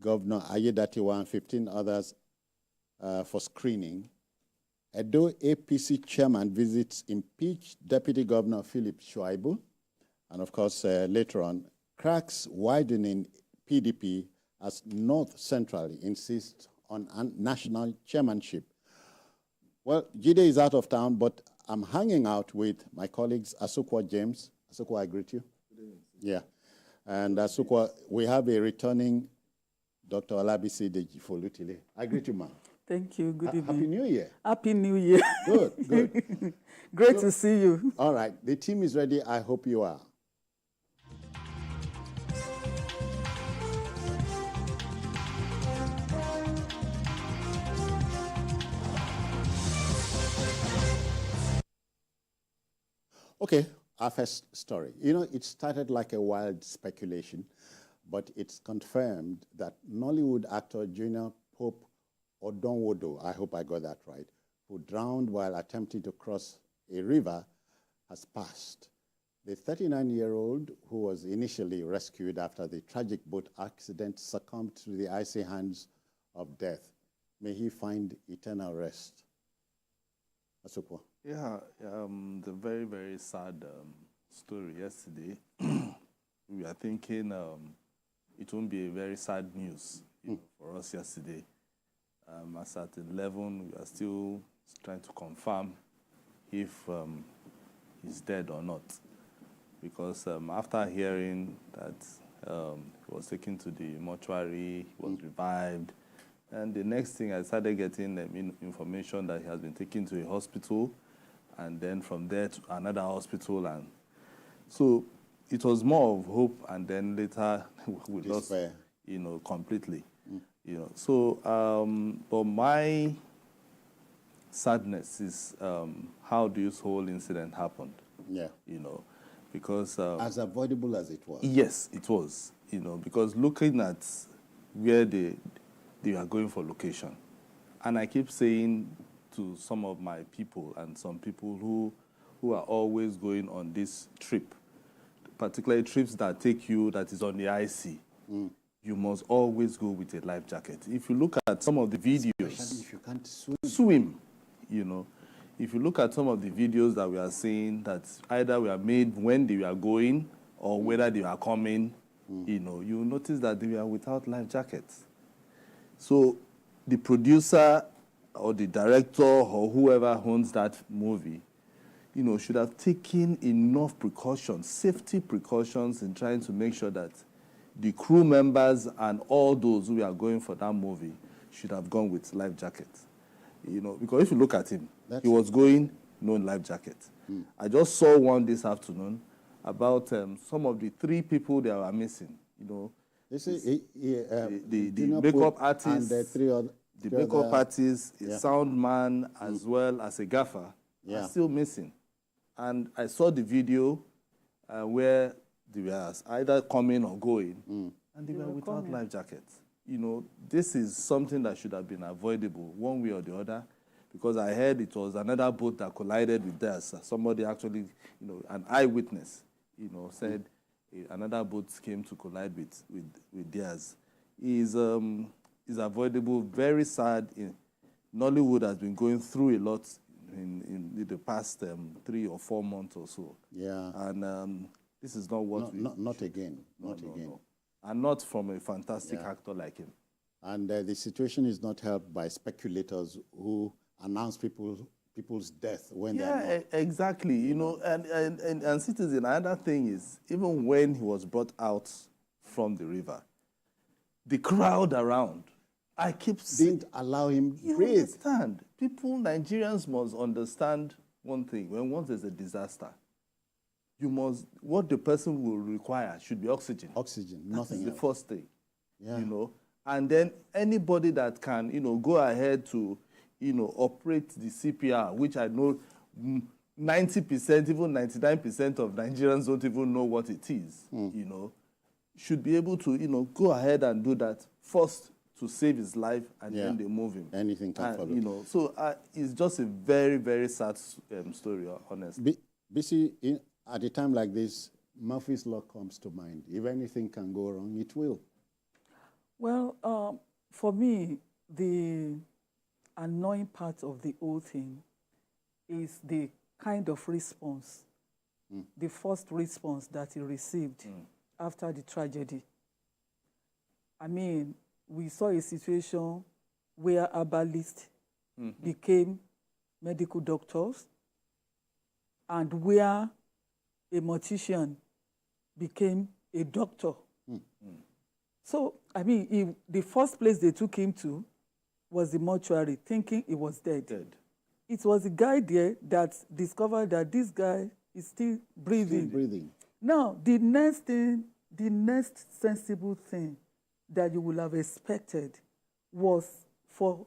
Governor Ayedatiwa and 15 others for screening. Edo APC chairman visits impeached Deputy Governor Philip Shaibu. And of course, later on, cracks widening PDP as North Central insists on national chairmanship. Well, Jide is out of town, but I'm hanging out with my colleagues, Asukwa James. Asukwa, I greet you. Good evening. Yeah. And Asukwa, we have a returning Dr. Olabisi Deji-Folutile. I greet you, ma'am. Thank you. Good evening. Happy New Year. Happy New Year. Good, good. Great to see you. All right. The team is ready. I hope you are. Okay, our first story. You know, it started like a wild speculation, but it's confirmed that Nollywood actor Junior Pope Odonwodo, I hope I got that right, who drowned while attempting to cross a river, has passed. The 39-year-old, who was initially rescued after the tragic boat accident, succumbed to the icy hands of death. May he find eternal rest. Asukwa. Yeah, the very, very sad story yesterday. We are thinking it won't be a very sad news for us yesterday. As at 11, we are still trying to confirm if he's dead or not. Because after hearing that he was taken to the mortuary, he was revived, and the next thing I started getting information that he has been taken to a hospital, and then from there to another hospital, and so it was more of hope, and then later we lost, completely, So, but my sadness is how this whole incident happened. Yeah. Because as avoidable as it was. Yes, it was. Because looking at where they are going for location, and I keep saying to some of my people and some people who are always going on this trip, particularly trips that take you, that is on the IC, you must always go with a life jacket. If you look at some of the videos, especially if you can't swim, if you look at some of the videos that we are seeing, that either were made when they were going or whether they were coming, you notice that they were without life jackets. So the producer or the director or whoever owns that movie, should have taken enough precautions, safety precautions, in trying to make sure that the crew members and all those who are going for that movie should have gone with life jackets. Because if you look at him, he was going no life jacket. I just saw one this afternoon about some of the 3 people that were missing. This is the makeup artist, and the makeup artist, a sound man, as well as a gaffer, are still missing. And I saw the video where they were either coming or going, and they were without life jackets. This is something that should have been avoidable one way or the other, because I heard it was another boat that collided with theirs. Somebody actually, an eyewitness, said another boat came to collide with theirs. Is avoidable, very sad. Nollywood has been going through a lot in the past 3 or 4 months or so. Yeah. And this is not what not again. Not again. No. And not from a fantastic actor like him. And the situation is not helped by speculators who announce people's death when they're not. Exactly. And citizen, another thing is, even when he was brought out from the river, the crowd around, I keep didn't allow him breathe. Understand? Nigerians must understand one thing. Once there's a disaster, what the person will require should be oxygen. Oxygen, nothing else. That's the first thing. Yeah. And then anybody that can, go ahead to, operate the CPR, which I know 90%, even 99% of Nigerians don't even know what it is, should be able to, go ahead and do that first to save his life, and then they move him. Anything can follow. So it's just a very, very sad story, honestly. BC, at a time like this, Murphy's Law comes to mind. If anything can go wrong, it will. Well, For me, the annoying part of the whole thing is the kind of response, the first response that he received after the tragedy. I mean, we saw a situation where herbalists became medical doctors and where a mortician became a doctor. So, I mean, the first place they took him to was the mortuary, thinking he was dead. It was the guy there that discovered that this guy is still breathing. Now, the next sensible thing that you would have expected was for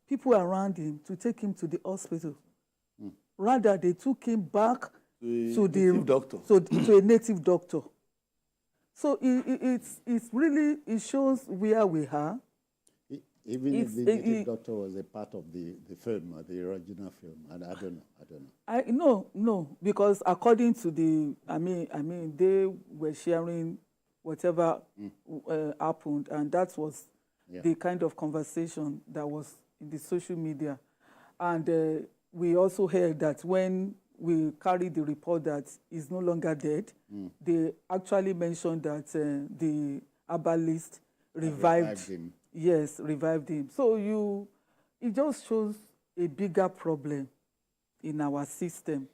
people around him to take him to the hospital. Rather, they took him back to a native doctor. So it's really, it shows where we are. Even if the native doctor was a part of the film, or the original film, and I don't know. No, because according to I mean, they were sharing whatever happened, and that was the kind of conversation that was in the social media. And we also heard that when we carried the report that he's no longer dead, they actually mentioned that the herbalist revived him. Yes, revived him. So it just shows a bigger problem in our system.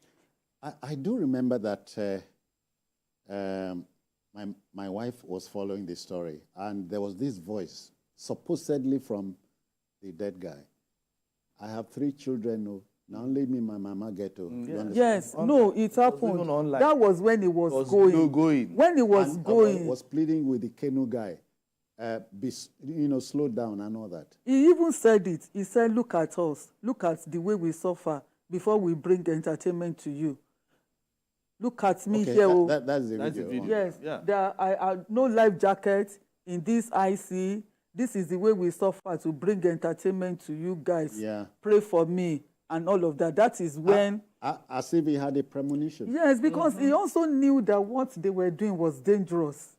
I do remember that my wife was following the story, and there was this voice, supposedly from the dead guy. I have 3 children who now only me, my mama get to. Yes, no, it happened. That was when he was going. When he was going. Was pleading with the Kenu guy. Slow down and all that. He even said it. He said, look at us. Look at the way we suffer before we bring entertainment to you. Look at me here. That's the video. Yes, I no life jacket in this IC. This is the way we suffer to bring entertainment to you guys. Yeah. Pray for me and all of that. That is when... As if he had a premonition. Yes, because he also knew that what they were doing was dangerous.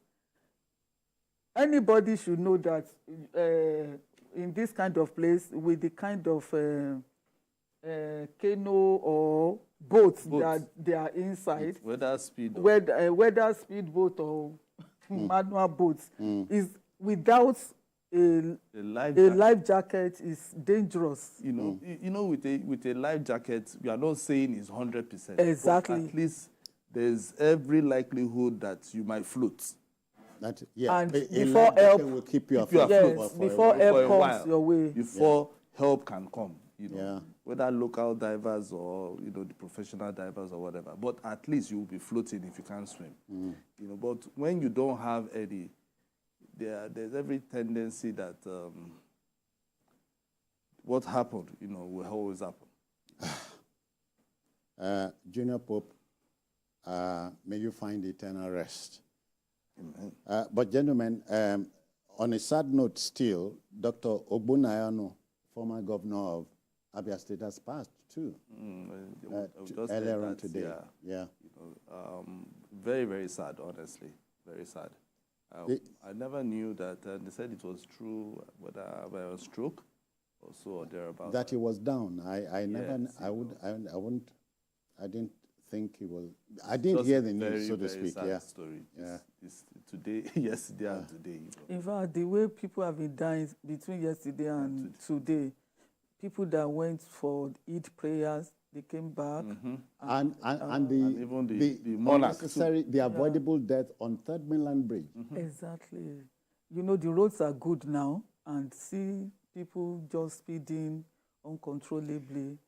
Anybody should know that in this kind of place, with the kind of canoe or boats that they are inside, whether speedboat or manual boats, is without a life jacket is dangerous. With a life jacket, we are not saying it's 100%. Exactly. But at least there's every likelihood that you might float. And before help will keep you afloat. Yes, before help comes your way. Before help can come. Whether local divers or the professional divers or whatever. But at least you will be floating if you can't swim. But when you don't have any, there's every tendency that what happened, will always happen. Junior Pope, may you find eternal rest. But gentlemen, on a sad note still, Dr. Ogbunayano, former governor of Abia State, has passed too. Earlier on today. Very, very sad, honestly. Very sad. I never knew that. They said it was true, whether a stroke or so or thereabouts. That he was down. I didn't think he was. I didn't hear the news, so to speak. Sad story. It's today, yesterday, and today. In fact, the way people have been dying between yesterday and today, people that went for Eid prayers, they came back, and even the monarch, the avoidable death on Third Mainland Bridge. Exactly. The roads are good now, and see people just speeding uncontrollably.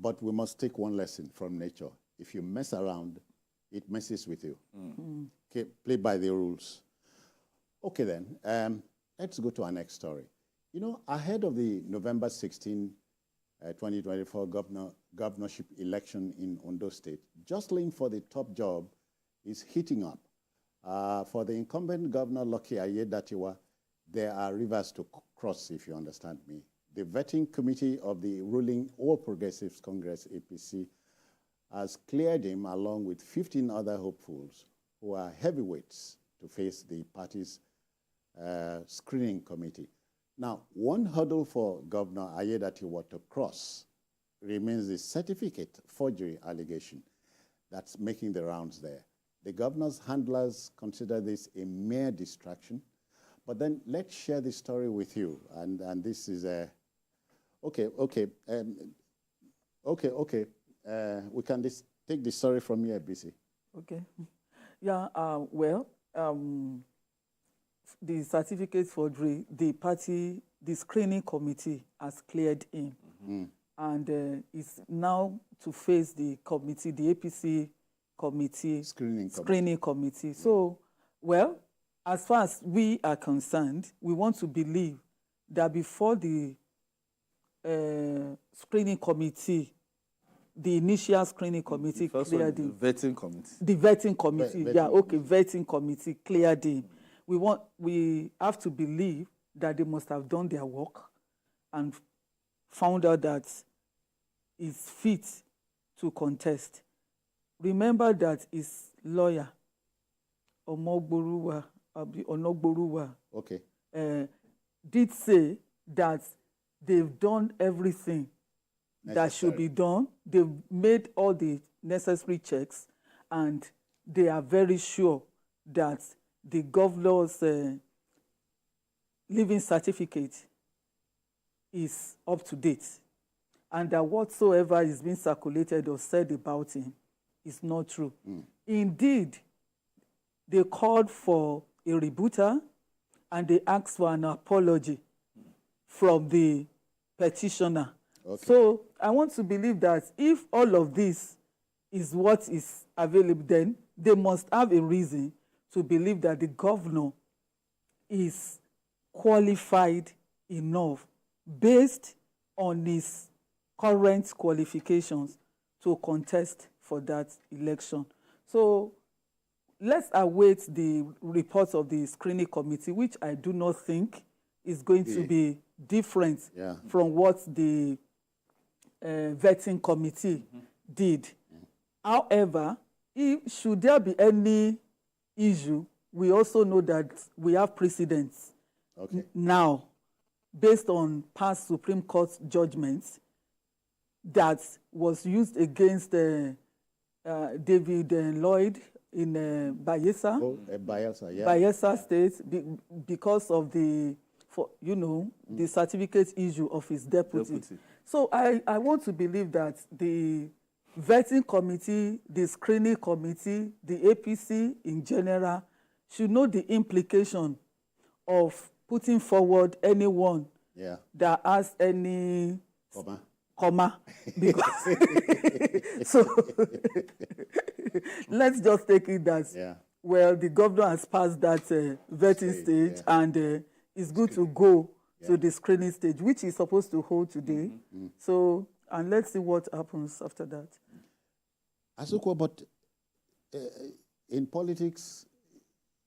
But we must take one lesson from nature. If you mess around, it messes with you. Okay, play by the rules. Okay then, let's go to our next story. Ahead of the November 16, 2024 governorship election in Ondo State, jostling for the top job is heating up. For the incumbent governor, Lucky Ayedatiwa, there are rivers to cross, if you understand me. The vetting committee of the ruling All Progressives Congress, APC, has cleared him along with 15 other hopefuls who are heavyweights to face the party's screening committee. Now, one hurdle for Governor Ayedatiwa to cross remains the certificate forgery allegation that's making the rounds there. The governor's handlers consider this a mere distraction. But then let's share the story with you. And this is a... Okay. We can take the story from here, BC. Okay. Yeah, the certificate forgery, the screening committee has cleared him. Mm-hmm. And it's now to face the committee, the APC committee, screening committee. Yeah. So, well, as far as we are concerned, we want to believe that before the screening committee, the initial screening committee cleared him. The vetting committee. The vetting committee, vetting committee cleared him. We have to believe that they must have done their work and found out that he's fit to contest. Remember that his lawyer, Onogboruwa, did say that they've done everything that should be done. They've made all the necessary checks, and they are very sure that the governor's living certificate is up to date, and that whatsoever is being circulated or said about him is not true. Indeed, they called for a rebuttal, and they asked for an apology from the petitioner. Okay. So I want to believe that if all of this is what is available, then they must have a reason to believe that the governor is qualified enough based on his current qualifications to contest for that election. So let's await the reports of the screening committee, which I do not think is going to be different from what the vetting committee did. However, should there be any issue, we also know that we have precedents now based on past Supreme Court judgments that was used against David Lloyd in Bayelsa, Bayelsa State, because of the certificate issue of his deputy. So I want to believe that the vetting committee, the screening committee, the APC in general should know the implication of putting forward anyone that has any comma. Because so let's just take it that well, the governor has passed that vetting stage, and it's good to go to the screening stage, which he's supposed to hold today. So, and let's see what happens after that. Asukwa, but in politics,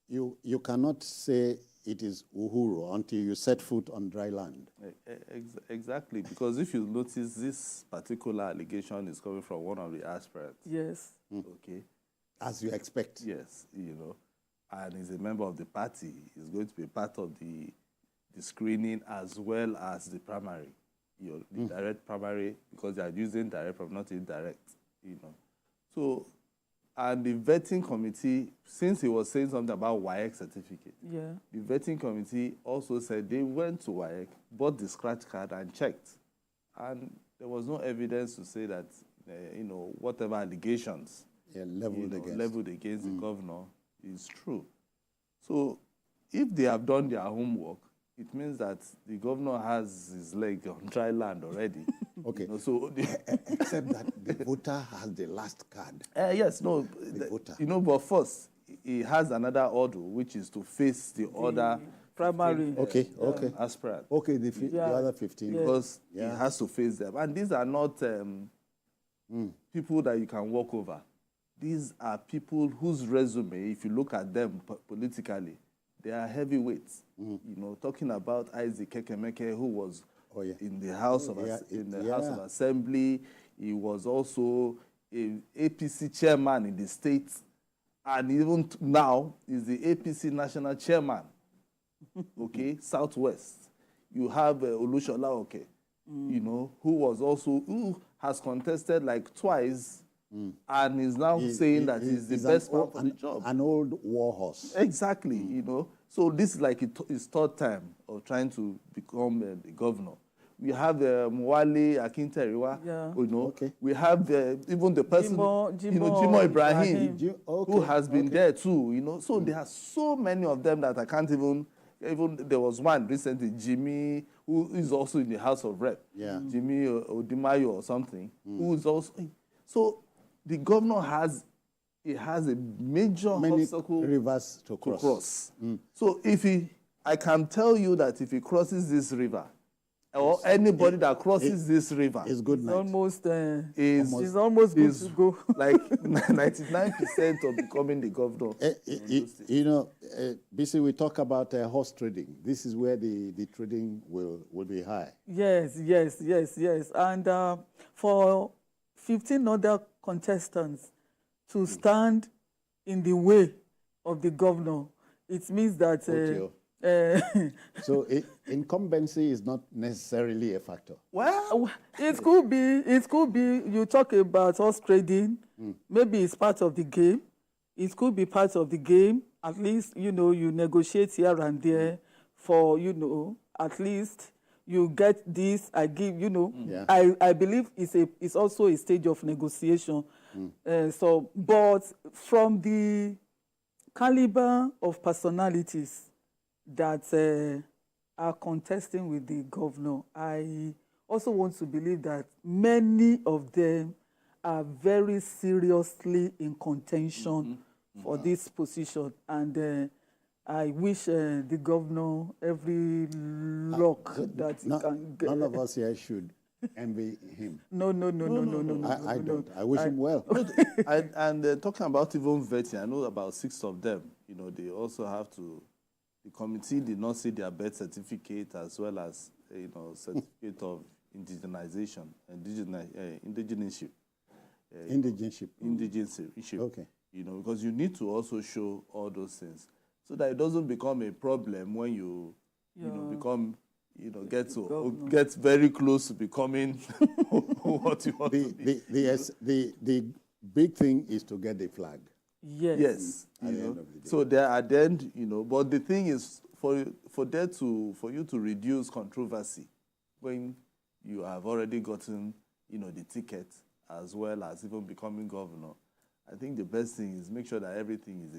you cannot say it is Uhuru until you set foot on dry land. Exactly, because if you notice, this particular allegation is coming from one of the aspirants. Yes. Okay. As you expect. Yes, and he's a member of the party. He's going to be part of the screening as well as the primary, the direct primary, because they are using direct, not indirect, So, and the vetting committee, since he was saying something about WAEC certificate, the vetting committee also said they went to WAEC, bought the scratch card and checked. And there was no evidence to say that, whatever allegations leveled against the governor is true. So, if they have done their homework, it means that the governor has his leg on dry land already. Okay. Except that the voter has the last card. The voter. But first, he has another order, which is to face the other primary aspirant. Okay, the other 15. Because he has to face them. And these are not people that you can walk over. These are people whose resume, if you look at them politically, they are heavyweights. Talking about Isaac Kekemeke, who was in the House of House of Assembly. He was also a APC chairman in the state, and even now is the APC national chairman. Southwest. You have Olushola Oke, you know, who has contested like twice and is now saying that he's the best man for the job. An old war horse. Exactly, you know. So this is like his third time of trying to become the governor. We have Mwale Akinteriwa, you know. Okay. We have even the person, Jimo Ibrahim, who has been there too, you know. So there are so many of them that I can't even there was one recently, Jimmy, who is also in the House of Rep. Yeah. Jimmy Odimayo or something, who is also. So the governor has a major obstacle rivers to cross. So I can tell you that if he crosses this river, or anybody that crosses this river, it's good night. It's almost good to go. Like 99% of becoming the governor. You know, BC, we talk about horse trading. This is where the trading will be high. Yes. And for 15 other contestants to stand in the way of the governor, it means that so incumbency is not necessarily a factor. Well, it could be. You talk about horse trading. Maybe it's part of the game. It could be part of the game. At least, you know, you negotiate here and there for, you know, at least you get this, I give, you know. Yeah. I believe it's also a stage of negotiation. But from the caliber of personalities that are contesting with the governor, I also want to believe that many of them are very seriously in contention for this position. And I wish the governor every luck that he can get. None of us here should envy him. No. I don't. I wish him well. And talking about even vetting, I know about 6 of them. You know, they also have to. The committee did not see their birth certificate as well as certificate of indigenization, indigenship. Indigenship. Okay. You know, because you need to also show all those things so that it doesn't become a problem when you get very close to becoming what you want to be. The big thing is to get the flag. Yes. At the end of the day. So there at the end, you know, but the thing is for you to reduce controversy when you have already gotten, you know, the ticket as well as even becoming governor, I think the best thing is make sure that everything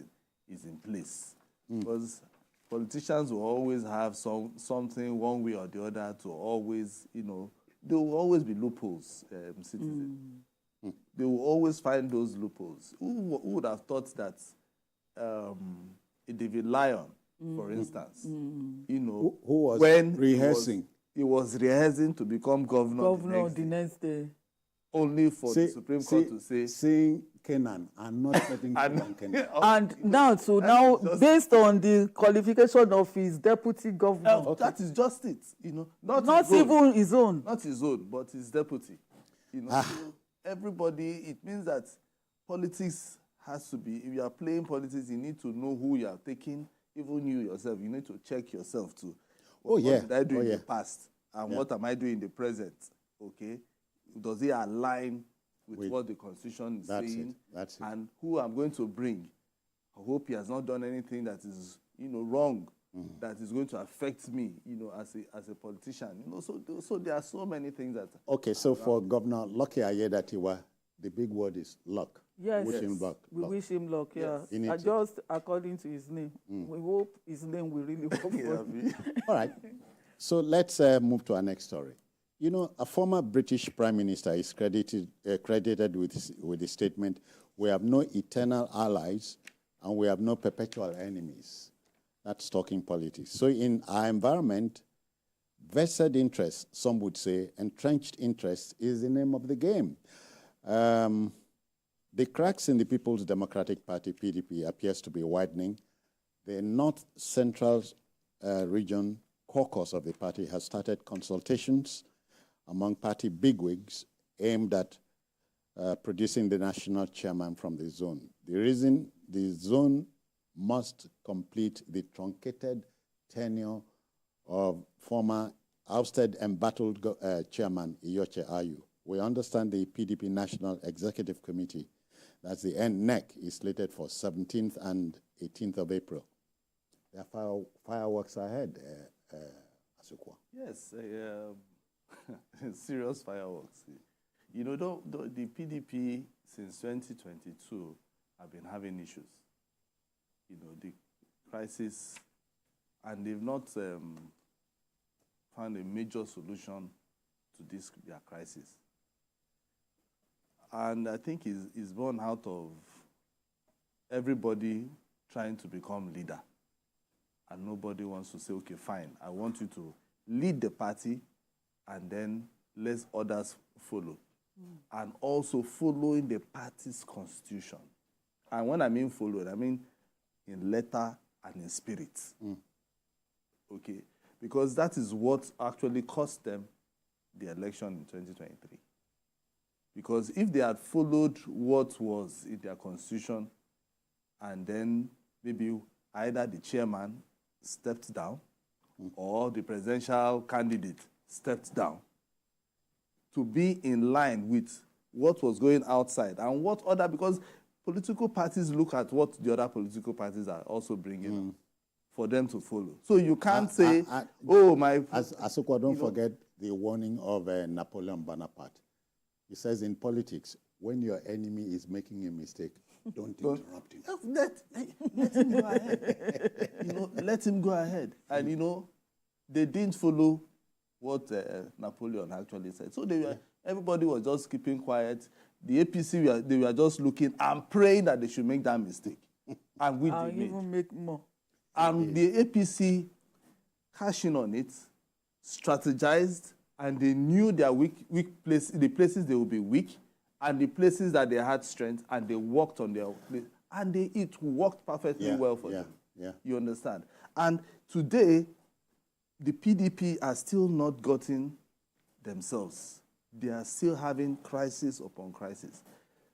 is in place. Because politicians will always have something one way or the other to always, you know, there will always be loopholes, citizens. They will always find those loopholes. Who would have thought that David Lyon, for instance, you know, who was when rehearsing? He was rehearsing to become governor the next day. Only for the Supreme Court to say... Saying Kenan and not letting Kenan. And now, based on the qualification of his deputy governor... that is just it, you know. Not even his own. Not his own, but his deputy. You know, everybody, it means that politics has to be... If you are playing politics, you need to know who you are taking. Even you yourself, you need to check yourself too. What did I do in the past? And what am I doing in the present? Okay? Does it align with what the Constitution is saying? That's it. And who I'm going to bring? I hope he has not done anything that is, you know, wrong, that is going to affect me, you know, as a politician. You know, so there are so many things that... Okay, so for Governor Lucky Ayedatiwa, the big word is luck. Yes. Wish him luck. We wish him luck, yeah. Yes. Just according to his name. We hope his name will really work for him. All right. So let's move to our next story. You know, a former British Prime Minister is credited with the statement, "We have no eternal allies and we have no perpetual enemies." That's talking politics. So in our environment, vested interest, some would say, entrenched interest is the name of the game. The cracks in the People's Democratic Party, PDP, appears to be widening. The North Central Region caucus of the party has started consultations among party bigwigs aimed at producing the national chairman from the zone. The reason the zone must complete the truncated tenure of former ousted embattled Chairman Iyoche Ayu. We understand the PDP National Executive Committee, that's the NEC, is slated for 17th and 18th of April. There are fireworks ahead, Asukwa. Yes, serious fireworks. You know, the PDP since 2022 have been having issues. You know, the crisis, and they've not found a major solution to their crisis. And I think it's born out of everybody trying to become leader. And nobody wants to say, okay, fine, I want you to lead the party and then let others follow. And also following the party's constitution. And when I mean followed, I mean in letter and in spirit. Okay? Because that is what actually cost them the election in 2023. Because if they had followed what was in their constitution, and then maybe either the chairman stepped down or the presidential candidate stepped down, to be in line with what was going outside and what other, because political parties look at what the other political parties are also bringing up for them to follow. So you can't say, oh, my... Asukwa, don't forget the warning of Napoleon Bonaparte. He says in politics, when your enemy is making a mistake, don't interrupt him. Let him go ahead. You know, let him go ahead. And, you know, they didn't follow what Napoleon actually said. So everybody was just keeping quiet. The APC, they were just looking and praying that they should make that mistake. And we did even make more. And the APC cashing on it, strategized, and they knew their weak places, the places they would be weak, and the places that they had strength, and they worked on their place. And it worked perfectly well for them. Yeah. You understand? And today, the PDP are still not gotten themselves. They are still having crisis upon crisis.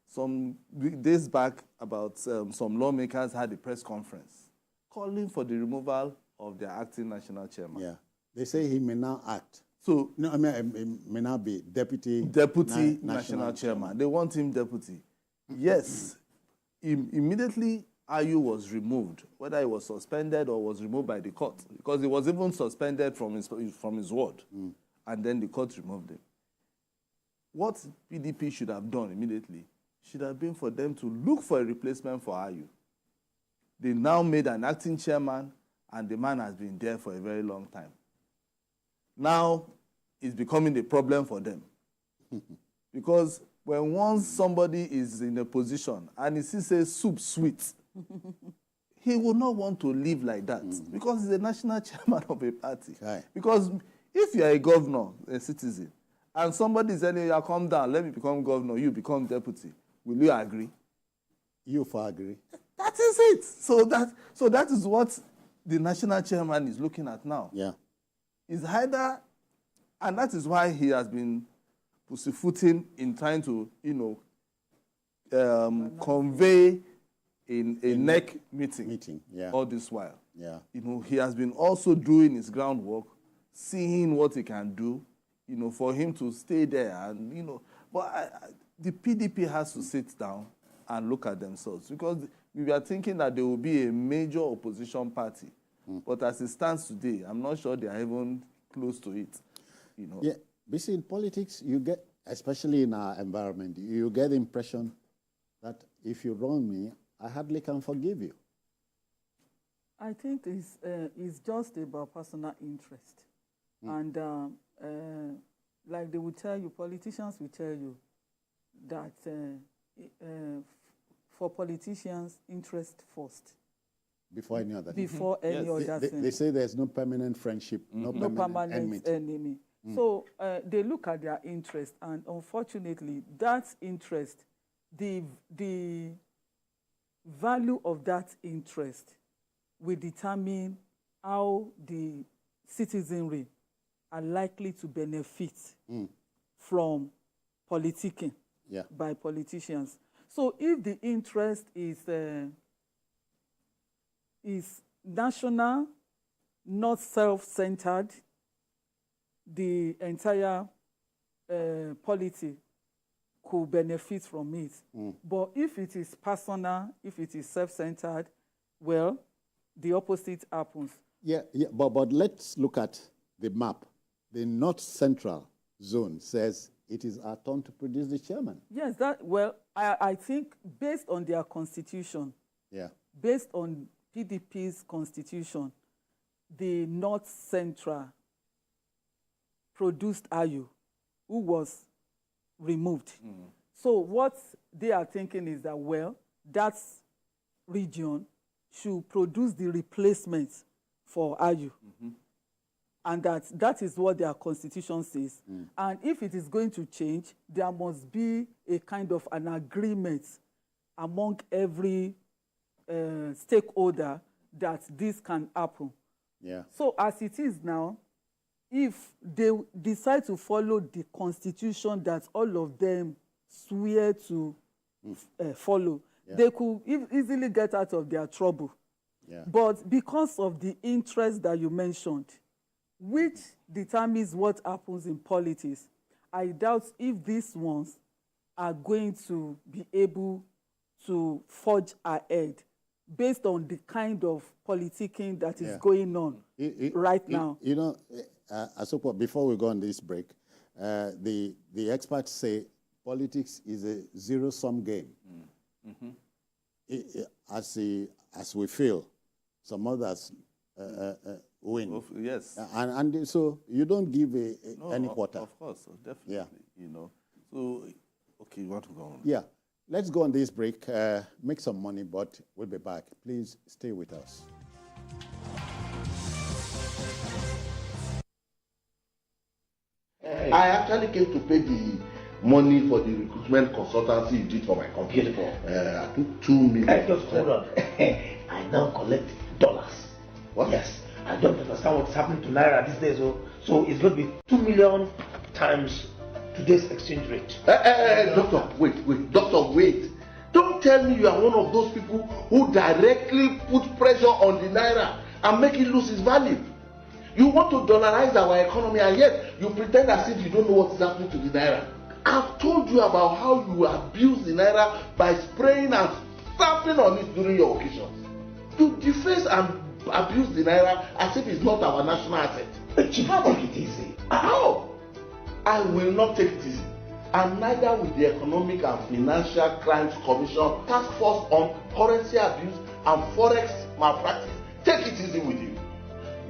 Some days back, about some lawmakers had a press conference calling for the removal of their acting national chairman. Yeah. They say he may now act. So, no, I mean, he may now be deputy national chairman. They want him deputy. Yes. Immediately, Ayu was removed, whether he was suspended or was removed by the court, because he was even suspended from his ward, and then the court removed him. What PDP should have done immediately should have been for them to look for a replacement for Ayu. They now made an acting chairman, and the man has been there for a very long time. Now, it's becoming a problem for them. Because when once somebody is in a position and he says soup sweet, he will not want to live like that because he's a national chairman of a party. Right. Because if you're a governor, a citizen, and somebody is telling you, come down, let me become governor, you become deputy, will you agree? You for agree. That is it. So that is what the national chairman is looking at now. Yeah. Is either, and that is why he has been pussyfooting in trying to, convey in a NEC meeting all this while. Yeah. He has been also doing his groundwork, seeing what he can do, for him to stay there. And, but the PDP has to sit down and look at themselves, because we were thinking that there will be a major opposition party. But as it stands today, I'm not sure they are even close to it. Yeah, but see, in politics, you get, especially in our environment, you get the impression that if you wrong me, I hardly can forgive you. I think it's just about personal interest. And like they will tell you, politicians will tell you that for politicians, interest first. Before any other thing. Before any other thing. They say there's no permanent friendship, no permanent enemy. So they look at their interest, and unfortunately, that interest, the value of that interest will determine how the citizenry are likely to benefit from politicking by politicians. So if the interest is national, not self-centered, the entire polity could benefit from it. But if it is personal, if it is self-centered, well, the opposite happens. Yeah, but let's look at the map. The North Central Zone says it is our turn to produce the chairman. Yes, I think based on their constitution, based on PDP's constitution, the North Central produced Ayu, who was removed. So what they are thinking is that, well, that region should produce the replacement for Ayu. And that is what their constitution says. And if it is going to change, there must be a kind of an agreement among every stakeholder that this can happen. So as it is now, if they decide to follow the constitution that all of them swear to follow, they could easily get out of their trouble. But because of the interest that you mentioned, which determines what happens in politics, I doubt if these ones are going to be able to forge ahead based on the kind of politicking that is going on right now. You know, Asokwa, before we go on this break, the experts say politics is a zero-sum game. As we feel, some others win. Yes. And so you don't give any quarter. Of course, definitely. You know. So, okay, you want to go on? Yeah. Let's go on this break, make some money, but we'll be back. Please stay with us. I actually came to pay the money for the recruitment consultancy you did for my company. I took 2 million. Just hold on. I now collect dollars. What? Yes. I don't understand what's happening to Naira these days. So it's going to be 2 million times today's exchange rate. Doctor, wait. Doctor, wait. Don't tell me you are one of those people who directly put pressure on the Naira and make it lose its value. You want to dollarize our economy, and yet you pretend as if you don't know what is happening to the Naira. I've told you about how you abuse the Naira by spraying and stamping on it during your occasions. You deface and abuse the Naira as if it's not our national asset. Chief, take it easy. How? I will not take it easy. And neither will the Economic and Financial Crimes Commission Task Force on Currency Abuse and Forex Malpractice take it easy with you.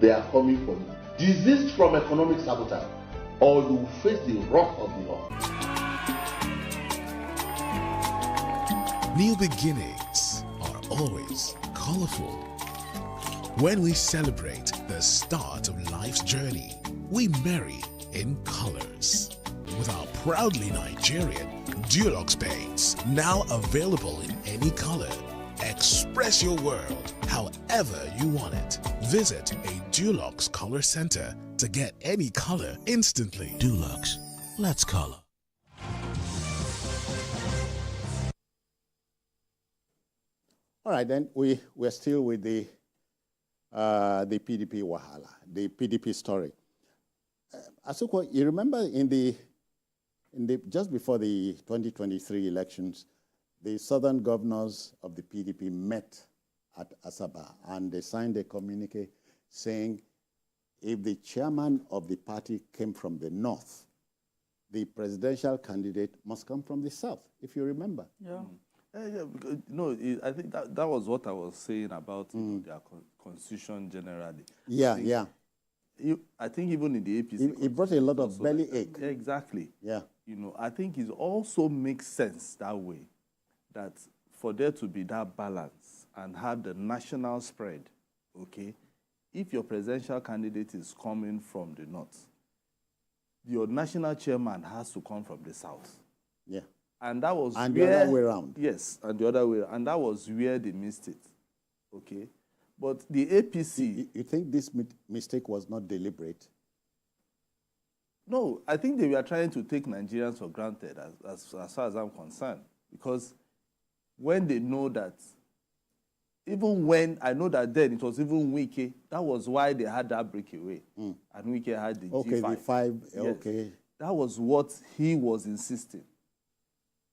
They are coming for you. Desist from economic sabotage, or you will face the wrath of the law. New beginnings are always colorful. When we celebrate the start of life's journey, we marry in colors. With our proudly Nigerian Dulux paints, now available in any color. Express your world however you want it. Visit a Dulux color center to get any color instantly. Dulux, let's color. All right, then we're still with the PDP wahala, the PDP story. Asukwa, you remember in the just before the 2023 elections, the southern governors of the PDP met at Asaba and they signed a communique saying if the chairman of the party came from the north, the presidential candidate must come from the south, if you remember. No, I think that was what I was saying about their constitution generally. I think even in the APC, it brought a lot of belly ache. Exactly. Yeah. You know, I think it also makes sense that way, that for there to be that balance and have the national spread, okay, if your presidential candidate is coming from the north, your national chairman has to come from the south. Yeah. And that was the other way around. Yes, and the other way. And that was where they missed it. Okay. But the APC... You think this mistake was not deliberate? No, I think they were trying to take Nigerians for granted as far as I'm concerned. Because when they know that even when I know that then it was even Wike, that was why they had that breakaway. And Wike had the Okay, G5. the 5, Yes. okay. That was what he was insisting,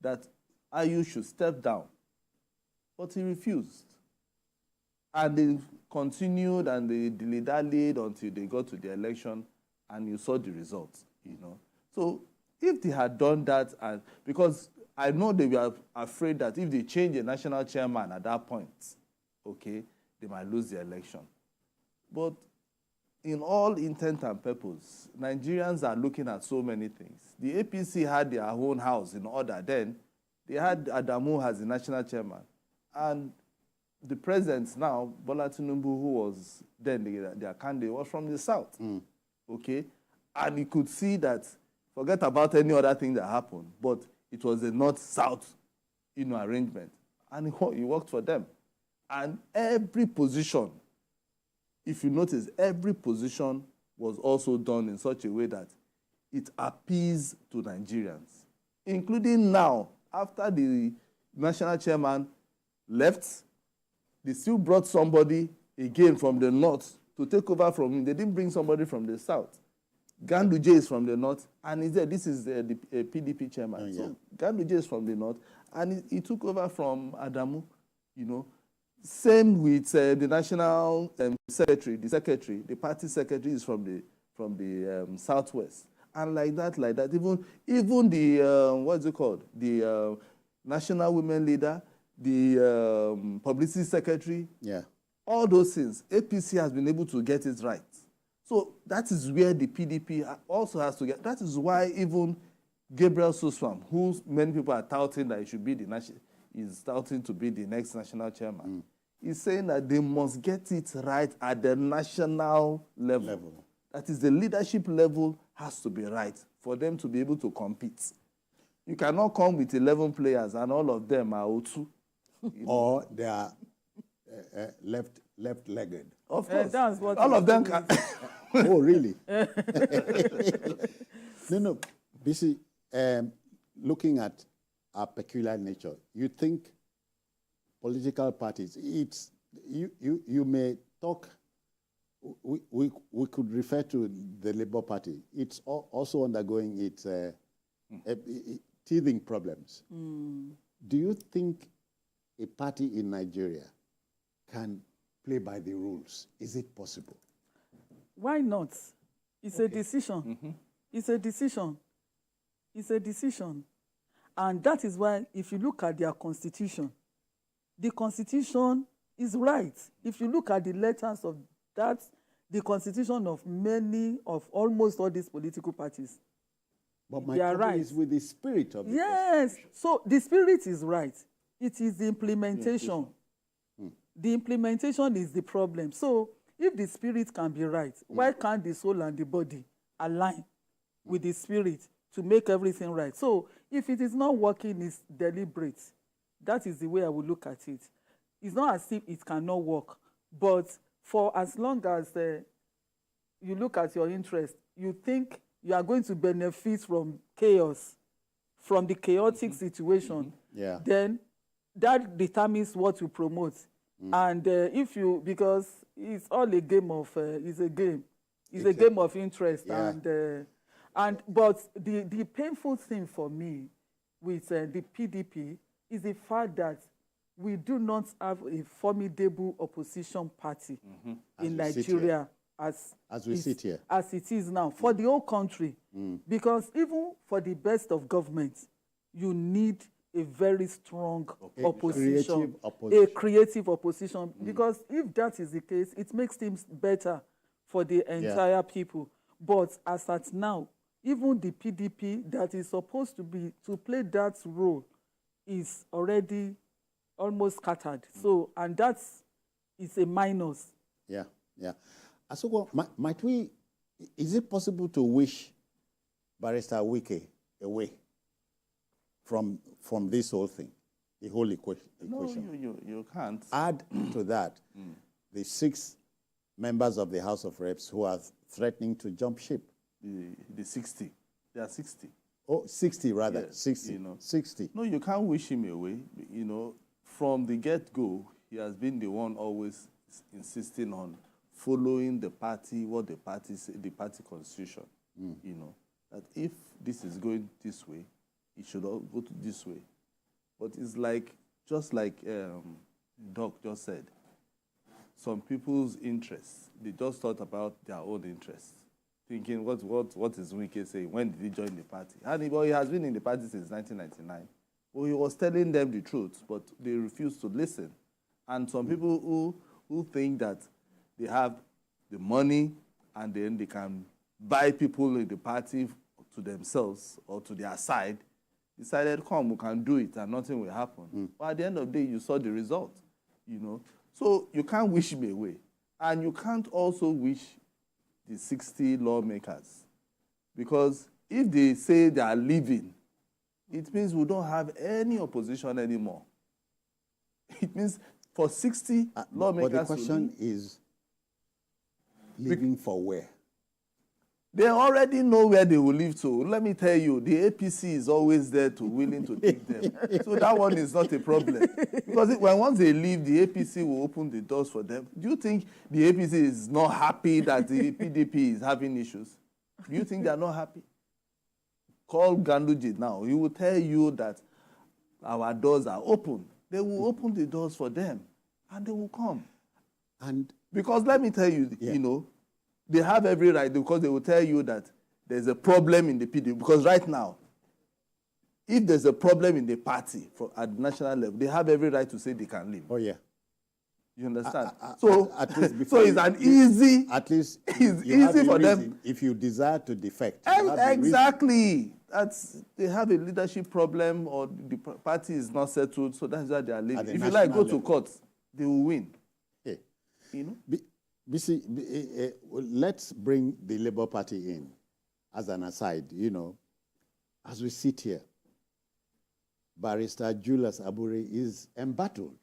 that Ayu should step down. But he refused. And they continued and they dilly-dallied until they got to the election, and you saw the results, you know. So if they had done that, and because I know they were afraid that if they change the national chairman at that point, okay, they might lose the election. But in all intent and purpose, Nigerians are looking at so many things. The APC had their own house in order then. They had Adamu as the national chairman. And the president now, Bola Tinubu, who was then their candidate, was from the south. Okay? And you could see that, forget about any other thing that happened, but it was a north-south, arrangement. And he worked for them. And every position, if you notice, every position was also done in such a way that it appeals to Nigerians, including now, after the national chairman left, they still brought somebody again from the north to take over from him. They didn't bring somebody from the south. Ganduje is from the north, and he said, this is the PDP chairman. Yeah. So Ganduje is from the north, and he took over from Adamu, Same with the national secretary, the party secretary is from the southwest, and like that. Even the what's it called? The national women leader, the publicity secretary. Yeah. All those things, APC has been able to get it right. So that is where the PDP also has to get. That is why even Gabriel Suswam, who many people are touting that he should be is touting to be the next national chairman. He's saying that they must get it right at the national level. That is, the leadership level has to be right for them to be able to compete. You cannot come with 11 players and all of them are O2. Or they are left-legged. Of course. That's what all of them can. Oh, really? No. BC, looking at our peculiar nature, you think political parties, you may talk, we could refer to the Labour Party. It's also undergoing its teething problems. Do you think a party in Nigeria can play by the rules? Is it possible? Why not? It's a decision. It's a decision. It's a decision. And that is why, if you look at their constitution, the constitution is right. If you look at the letters of that, the constitution of almost all these political parties, But my they are problem right. is with the spirit of the Yes. So the spirit is right. It is the implementation. The implementation is the problem. So if the spirit can be right, why can't the soul and the body align with the spirit to make everything right? So if it is not working, it's deliberate. That is the way I would look at it. It's not as if it cannot work, but for as long as you look at your interest, you think you are going to benefit from chaos, from the chaotic situation, then that determines what you promote. And because it's all a game of, it's a game of interest. But the painful thing for me with the PDP is the fact that we do not have a formidable opposition party in Nigeria as we sit here, as it is now for the whole country. Because even for the best of government, you need a very strong opposition, a creative opposition. Because if that is the case, it makes things better for the entire people. But as at now, even the PDP that is supposed to play that role is already almost scattered. So, and that's a minus. Yeah. Asoko, is it possible to wish Barrister Wike away from this whole thing, the whole equation? No, you can't. Add to that the 6 members of the House of Reps who are threatening to jump ship. The 60. They are 60. Oh, 60 rather. Yes, 60. 60. No, you can't wish him away. From the get-go, he has been the one always insisting on following the party, what the party say, the party constitution. You know, that if this is going this way, it should all go to this way. But it's like, just like Doc just said, some people's interests, they just thought about their own interests, thinking, what is Wike saying? When did he join the party? And he has been in the party since 1999. Well, he was telling them the truth, but they refused to listen. And some people who think that they have the money and then they can buy people in the party to themselves or to their side, decided, come, we can do it and nothing will happen. But at the end of the day, you saw the result, you know. So you can't wish him away. And you can't also wish the 60 lawmakers. Because if they say they are leaving, it means we don't have any opposition anymore. It means for 60 lawmakers. But the question is, leaving for where? They already know where they will live to. Let me tell you, the APC is always there to willing to take them. So that one is not a problem. Because once they leave, the APC will open the doors for them. Do you think the APC is not happy that the PDP is having issues? Do you think they are not happy? Call Ganduje now. He will tell you that our doors are open. They will open the doors for them, and they will come. And because let me tell you, you know, they have every right, because they will tell you that there's a problem in the PDP. Because right now, if there's a problem in the party at the national level, they have every right to say they can leave. Oh, yeah. You understand? So it's an easy... At least it's easy for them. If you desire to defect. Exactly. They have a leadership problem or the party is not settled, so that's why they are leaving. If you like, go to court, they will win. Hey. You know? Let's bring the Labour Party in as an aside. You know, as we sit here, Barrister Julius Abure is embattled.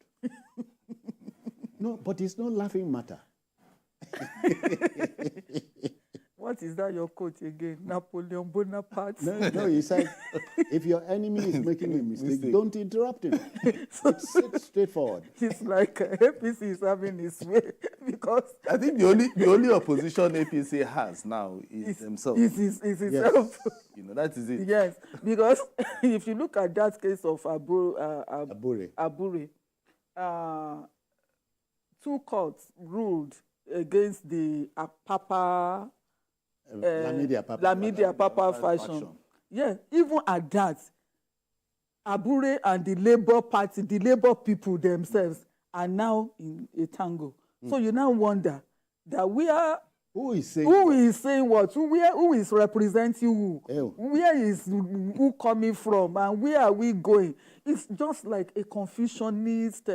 No, but it's no laughing matter. What is that your quote again? Napoleon Bonaparte? No, he said, if your enemy is making a mistake, don't interrupt him. It's straightforward. It's like APC is having his way, because I think the only opposition APC has now is themselves. Is itself. Yes. You know, that is it. Yes, because if you look at that case of Abure, two courts ruled against the Apapa Lamidi Apapa faction. Yeah, even at that, Abure and the Labour Party, the Labour people themselves, are now in a tango. So you now wonder that who is saying what? Who is representing who? Where is who coming from? And where are we going? It's just like a confusionist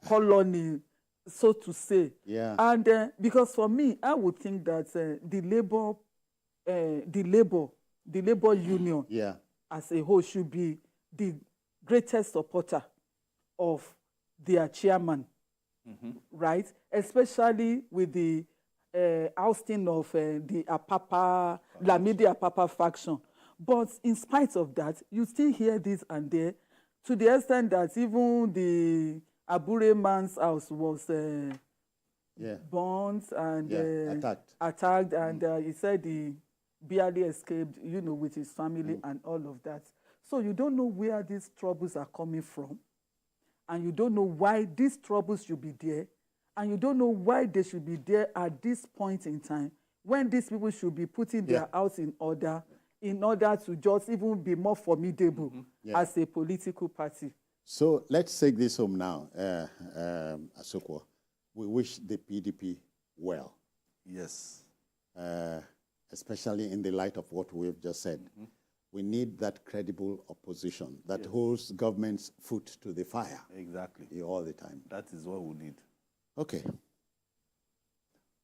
colony, so to say. Yeah. And because for me, I would think that the labor union as a whole should be the greatest supporter of their chairman, right? Especially with the ousting of the Lamidi Apapa faction. But in spite of that, you still hear this and there, to the extent that even the Abure man's house was burned and attacked, and he said he barely escaped, you know, with his family and all of that. So you don't know where these troubles are coming from, and you don't know why these troubles should be there, and you don't know why they should be there at this point in time, when these people should be putting their house in order to just even be more formidable as a political party. So let's take this home now, Asokwo. We wish the PDP well. Yes. Especially in the light of what we've just said. We need that credible opposition that holds government's foot to the fire. Exactly. All the time. That is what we need. Okay.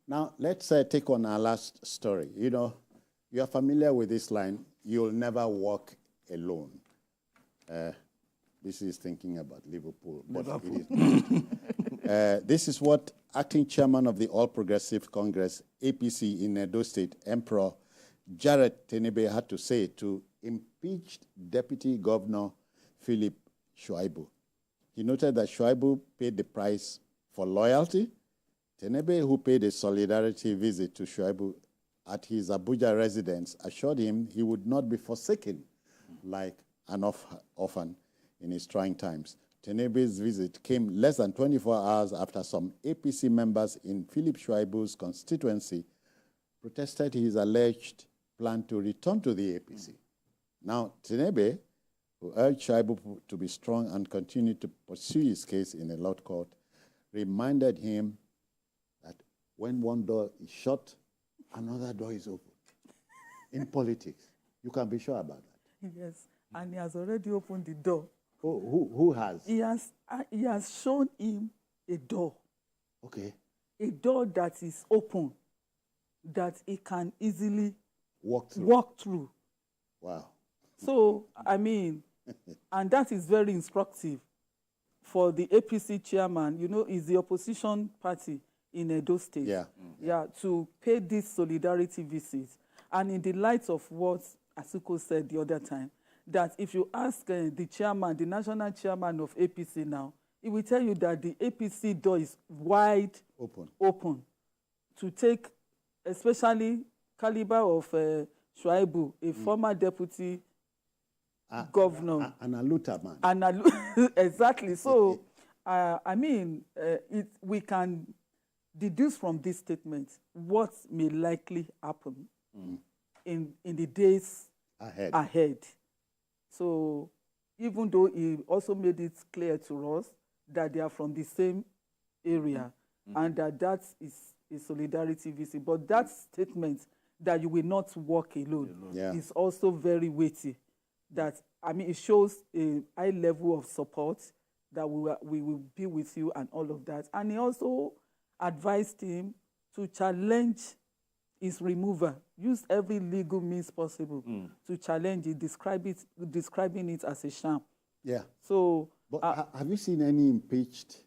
Now, let's take on our last story. You know, you are familiar with this line, you'll never walk alone. This is thinking about Liverpool, but it is. This is what acting chairman of the All Progressive Congress, APC in Edo State, Emperor Jared Tenebe, had to say to impeached Deputy Governor Philip Shaibu. He noted that Shaibu paid the price for loyalty. Tenebe, who paid a solidarity visit to Shaibu at his Abuja residence, assured him he would not be forsaken like an orphan in his trying times. Tenebe's visit came less than 24 hours after some APC members in Philip Shaibu's constituency protested his alleged plan to return to the APC. Now, Tenebe, who urged Shaibu to be strong and continue to pursue his case in a law court, reminded him that when one door is shut, another door is open. In politics, you can be sure about that. Yes, and he has already opened the door. Oh, who has? He has shown him a door. Okay. A door that is open, that he can easily walk through. Wow. So, I mean, and that is very instructive for the APC chairman. You know, is the opposition party in Edo State. Yeah. Yeah, to pay this solidarity visit. And in the light of what Asuko said the other time, that if you ask the chairman, the national chairman of APC now, he will tell you that the APC door is wide open to take, especially caliber of Shaibu, a former deputy governor. An Aluta man. Exactly. So, I mean, we can deduce from this statement what may likely happen in the days ahead. So, even though he also made it clear to us that they are from the same area and that is a solidarity visit, but that statement that you will not walk alone is also very weighty. That, I mean, it shows a high level of support that we will be with you and all of that. And he also advised him to challenge his remover, use every legal means possible to challenge it, describing it as a sham. Yeah. So, but have you seen any impeached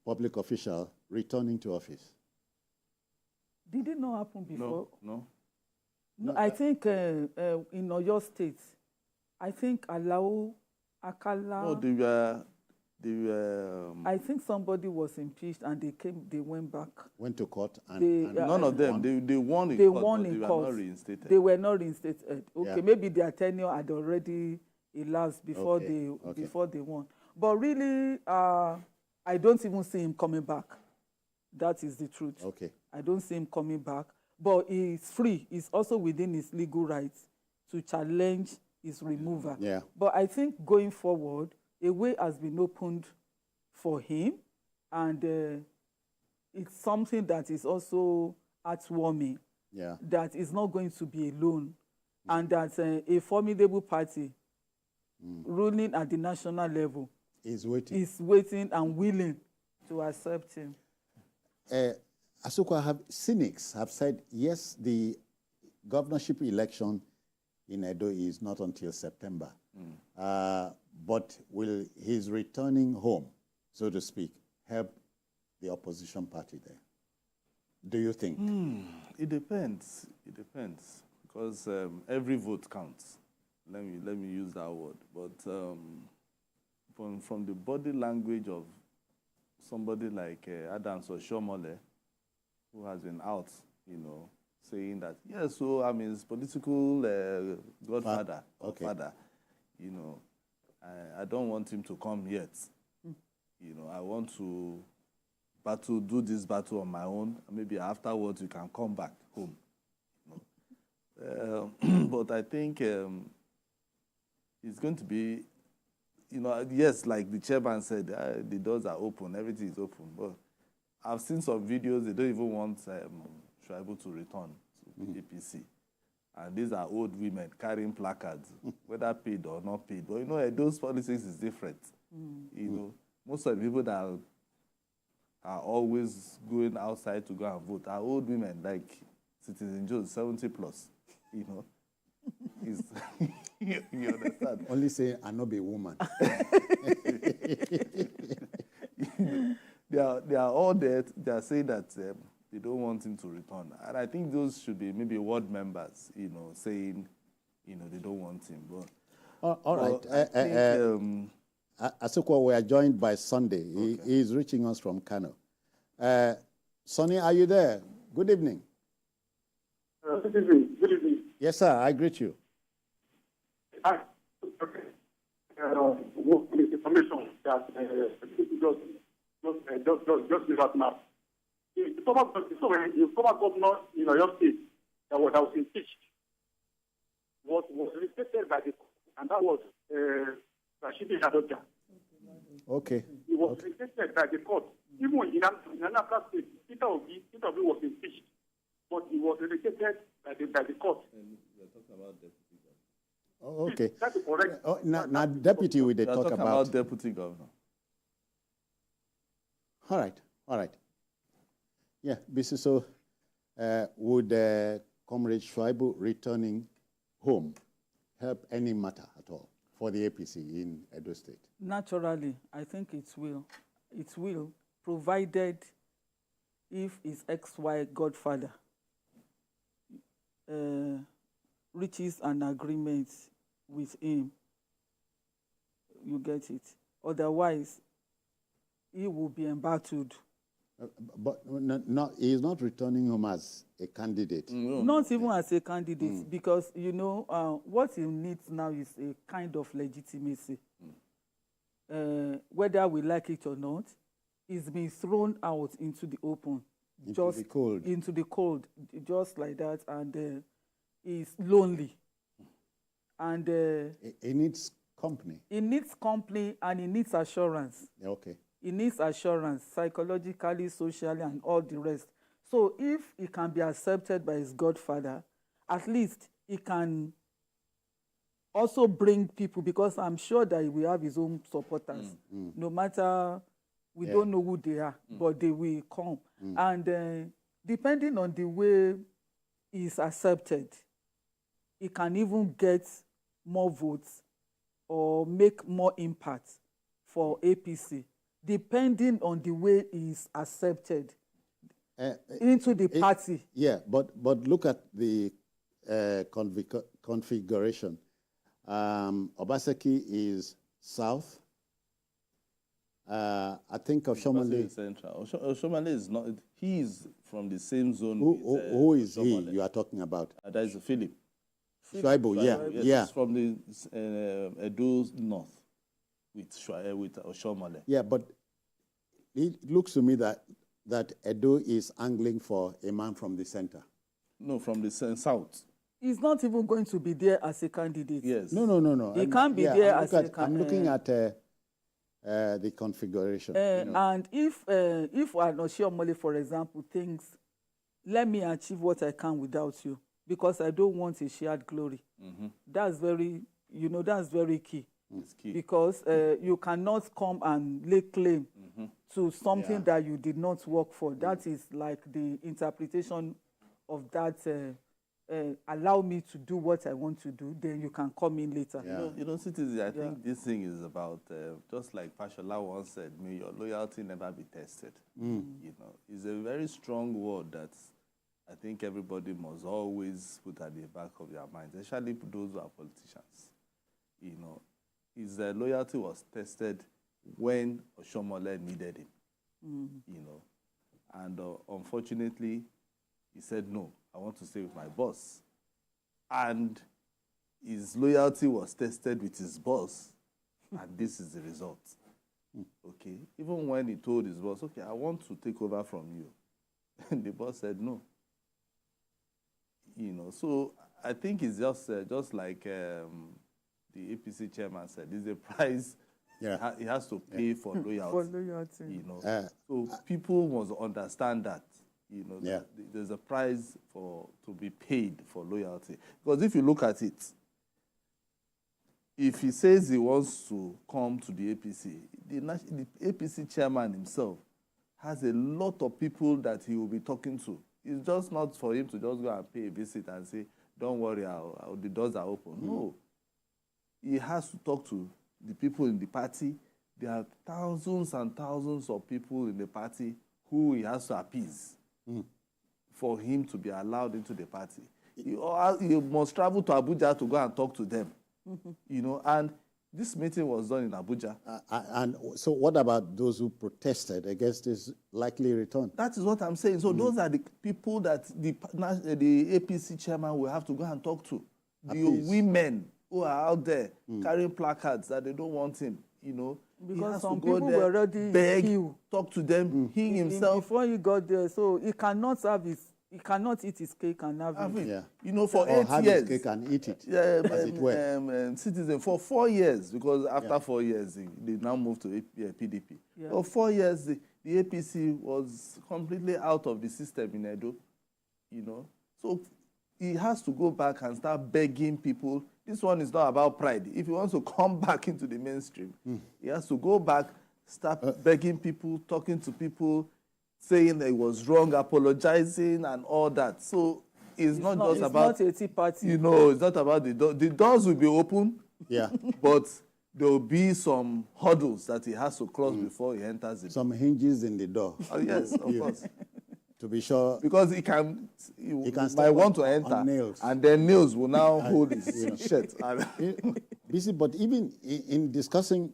public official returning to office? Did it not happen before? No. No, I think in Oyo State, I think Alao Akala. No, they were. I think somebody was impeached and they went back. Went to court and none of them. They won in they court, won but in they court. were not reinstated. They were not reinstated. Okay, Yeah. maybe their tenure had already elapsed before before they won. But really, I don't even see him coming back. That is the truth. Okay. I don't see him coming back. But he's free. He's also within his legal rights to challenge his remover. Yeah. But I think going forward, a way has been opened for him, and it's something that is also heartwarming. Yeah. That is not going to be alone, and that a formidable party ruling at the national level is waiting and willing to accept him. Asuko, cynics have said, yes, the governorship election in Edo is not until September. But will his returning home, so to speak, help the opposition party there? Do you think? It depends. It depends. Because every vote counts. Let me use that word. But from the body language of somebody like Adams or Shomole, who has been out, saying that, yes, so I'm his political godfather or father, I don't want him to come yet. I want to do this battle on my own. Maybe afterwards you can come back home. But I think it's going to be, yes, like the chairman said, the doors are open, everything is open. But I've seen some videos, they don't even want Shaibu to return to the APC. And these are old women carrying placards, whether paid or not paid. But those politics is different. Most of the people that are always going outside to go and vote are old women, like Citizen Joe, 70 plus. You understand? Only say, I not be a woman. They are all there. They are saying that they don't want him to return. And I think those should be maybe ward members, saying, they don't want him. But all right. I think Asukwa, we are joined by Sunday. He is reaching us from Kano. Sonny, are you there? Good evening. Good evening. Good evening. Yes, sir. I greet you. Okay. With information that just give us now. The former governor in Oyo State that was impeached was rejected by the court, and that was Rashidi Ladoja. Okay. He was rejected by the court. Even in another state, Peter Obi was impeached, but he was rejected by the court. And we are talking about deputy governor. Oh, okay. That's correct. Oh, now deputy we they We are talk talking about deputy governor. All right. Yeah, so would Comrade Shaibu returning home help any matter at all for the APC in Edo State? Naturally, I think it will. It will, provided if his ex-wife godfather reaches an agreement with him. You get it. Otherwise, he will be embattled. But he is not returning home as a candidate. Not even as a candidate, because, you know, what he needs now is a kind of legitimacy. Whether we like it or not, he's been thrown out into the open. Into the cold. Into the cold, just like that, and he's lonely. And he needs company. He needs company, and he needs assurance. Okay. He needs assurance, psychologically, socially, and all the rest. So if he can be accepted by his godfather, at least he can also bring people, because I'm sure that he will have his own supporters. No matter, we don't know who they are, but they will come. And depending on the way he's accepted, he can even get more votes or make more impact for APC, depending on the way he's accepted into the party. Yeah, but look at the configuration. Obaseki is south. I think of Shomale. Central. Shomale is not. He is from the same zone. Who is Shomale. he you are talking about? That is Philip. Shaibu, yeah. Yes, Yeah. he's from the Edo North with Shomale. Yeah, but it looks to me that Edo is angling for a man from the center. No, from the south. He's not even going to be there as a candidate. Yes. No. He can't be there as a candidate. I'm looking at the configuration. And if Oshiomhole, for example, thinks, let me achieve what I can without you, because I don't want a shared glory. That's very key. It's key. Because you cannot come and lay claim to something that you did not work for. That is like the interpretation of that, allow me to do what I want to do, then you can come in later. You know, citizens, I think this thing is about, just like Pashola once said, may your loyalty never be tested. You know, it's a very strong word that I think everybody must always put at the back of their minds, especially those who are politicians. You know, his loyalty was tested when Oshiomhole needed him. You know, and unfortunately, he said, no, I want to stay with my boss. And his loyalty was tested with his boss, and this is the result. Okay? Even when he told his boss, okay, I want to take over from you, and the boss said no. You know, so I think it's just like the APC chairman said, it's a price he has to pay for loyalty. For loyalty. You know, so people must understand that. You know, there's a price to be paid for loyalty. Because if you look at it, if he says he wants to come to the APC, the APC chairman himself has a lot of people that he will be talking to. It's just not for him to just go and pay a visit and say, don't worry, the doors are open. No. He has to talk to the people in the party. There are thousands and thousands of people in the party who he has to appease for him to be allowed into the party. He must travel to Abuja to go and talk to them. You know, and This meeting was done in Abuja. And so what about those who protested against this likely return? That is what I'm saying. So those are the people that the APC chairman will have to go and talk to. The women who are out there carrying placards that they don't want him, you know. Because some people were already beg, talk to them, he himself. Before he got there, so he cannot have he cannot eat his cake and have it. Yeah. You know, for or 8 have years. His cake and eat it, as it were. Citizen, for 4 years, because after 4 years, they now moved to PDP. Yeah. For 4 years, the APC was completely out of the system in Edo, you know. So he has to go back and start begging people. This one is not about pride. If he wants to come back into the mainstream, he has to go back, start begging people, talking to people, saying that it was wrong, apologizing and all that. So it's not just about... It's not a tea party. You know, it's not about the door. The doors will be open, but there will be some hurdles that he has to cross before he enters it. Some hinges in the door. Oh, yes, of course. To be sure. Because he might want to enter, and then nails will now hold his shirt. But even in discussing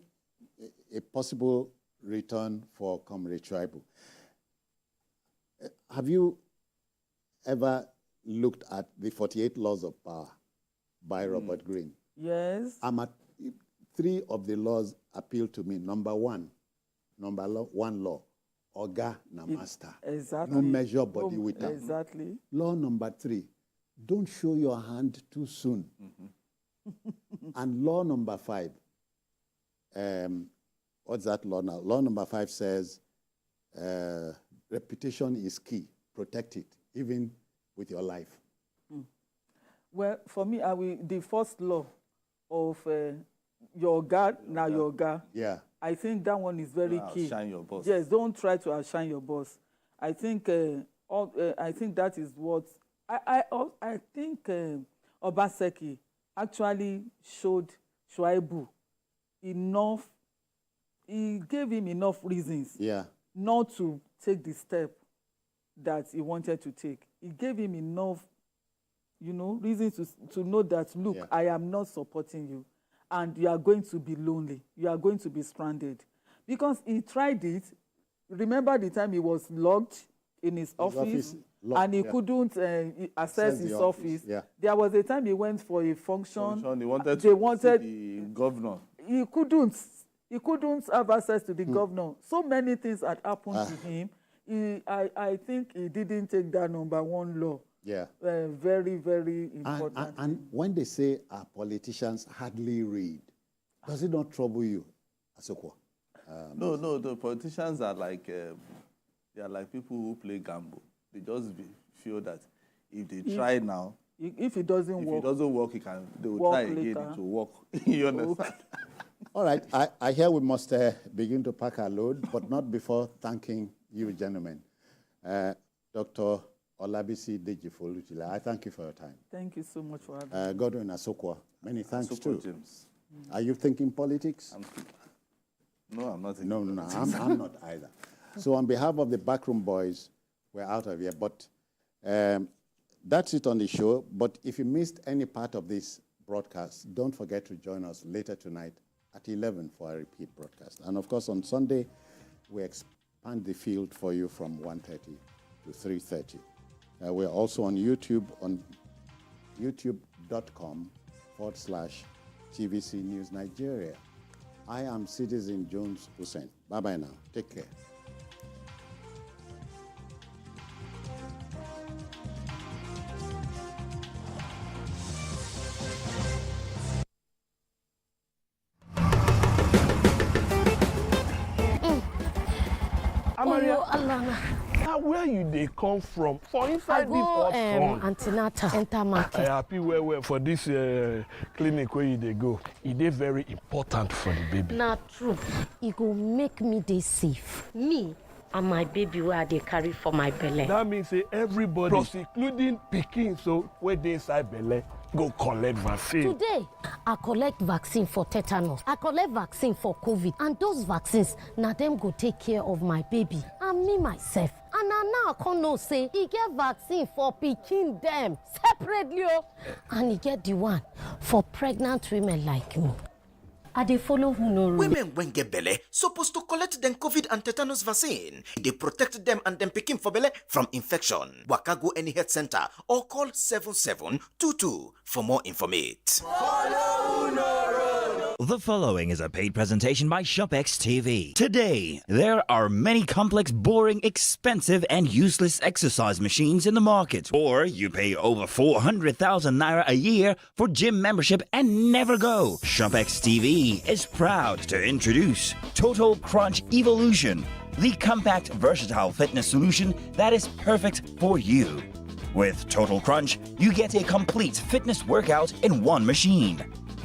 a possible return for Comrade Shaibu, have you ever looked at the 48 Laws of Power by Robert Greene? Yes. 3 of the laws appeal to me. Number one law, Oga na master. Exactly. No measure body with them. Exactly. Law number 3, don't show your hand too soon. And law number 5, what's that law now? Law number 5 says, reputation is key. Protect it, even with your life. Well, for me, the first law of your God, now your God. Yeah. I think that one is very key. Outshine your boss. Yes, don't try to outshine your boss. I think I think that is what I think Obaseki actually showed Shaibu enough. He gave him enough reasons not to take the step that he wanted to take. He gave him enough, reasons to know that, look, I am not supporting you, and you are going to be lonely. You are going to be stranded. Because he tried it. Remember the time he was locked in his office and he couldn't access his office. Yeah. There was a time he went for a function. They wanted to see the governor. He couldn't have access to the governor. So many things had happened to him. I think he didn't take that number 1 law. Yeah. Very, very important. And when they say our politicians hardly read, does it not trouble you, Asokwa? No, the politicians are like they are like people who play gamble. They just feel that if they try now, if it doesn't work, they will try again. It will work. You understand? All right. I hear we must begin to pack our load, but not before thanking you, gentlemen. Dr. Olabisi Dejifo-Lutile, I thank you for your time. Thank you so much for having me. Godwin Asokwa, many thanks too. James. Are you thinking politics? No, I'm not. No, I'm not either. So on behalf of the Backroom Boys, we're out of here. But that's it on the show. But if you missed any part of this broadcast, don't forget to join us later tonight at 11 for a repeat broadcast. And of course, on Sunday, we expand the field for you from 1:30 to 3:30. We're also on YouTube on youtube.com/TVC News Nigeria. I am Citizen Jones Hussein. Bye-bye now. Take care. Now where they come from? For inside this hot sun. Antenatal enter market. I happy well for this clinic where they go. It is very important for the baby. Not true. It go make me dey safe. Me and my baby where they carry for my belly. That means everybody, plus including pikin, so where they inside belly, go collect vaccine. Today, I collect vaccine for tetanus. I collect vaccine for COVID. And those vaccines, now them go take care of my baby and me myself. And now I can't know say he get vaccine for pikin them separately. And he get the one for pregnant women like me. I dey follow who no rule. Women when get belle supposed to collect them COVID and tetanus vaccine. They protect them and them picking for belle from infection. Waka go any health center or call 7722 for more information. The following is a paid presentation by ShopX TV. Today, there are many complex, boring, expensive, and useless exercise machines in the market. Or you pay over 400,000 naira a year for gym membership and never go. ShopX TV is proud to introduce Total Crunch Evolution, the compact, versatile fitness solution that is perfect for you. With Total Crunch, you get a complete fitness workout in one machine.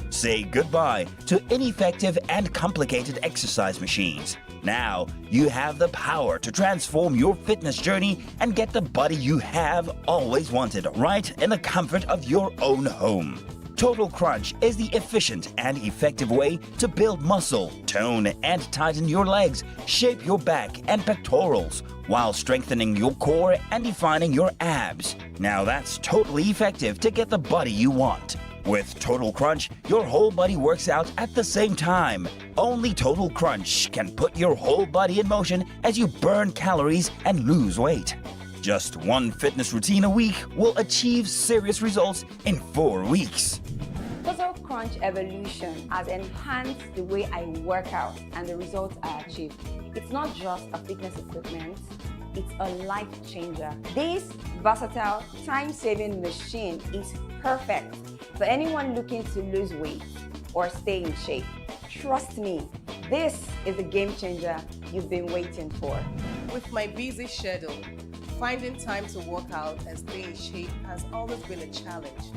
Say goodbye to ineffective and complicated exercise machines. Now, you have the power to transform your fitness journey and get the body you have always wanted right in the comfort of your own home. Total Crunch is the efficient and effective way to build muscle, tone and tighten your legs, shape your back and pectorals, while strengthening your core and defining your abs. Now that's totally effective to get the body you want. With Total Crunch, your whole body works out at the same time. Only Total Crunch can put your whole body in motion as you burn calories and lose weight. Just one fitness routine a week will achieve serious results in 4 weeks. Total Crunch Evolution has enhanced the way I work out and the results I achieve. It's not just a fitness equipment, it's a life changer. This versatile, time-saving machine is perfect for anyone looking to lose weight or stay in shape. Trust me, this is a game changer you've been waiting for. With my busy schedule, finding time to work out and stay in shape has always been a challenge.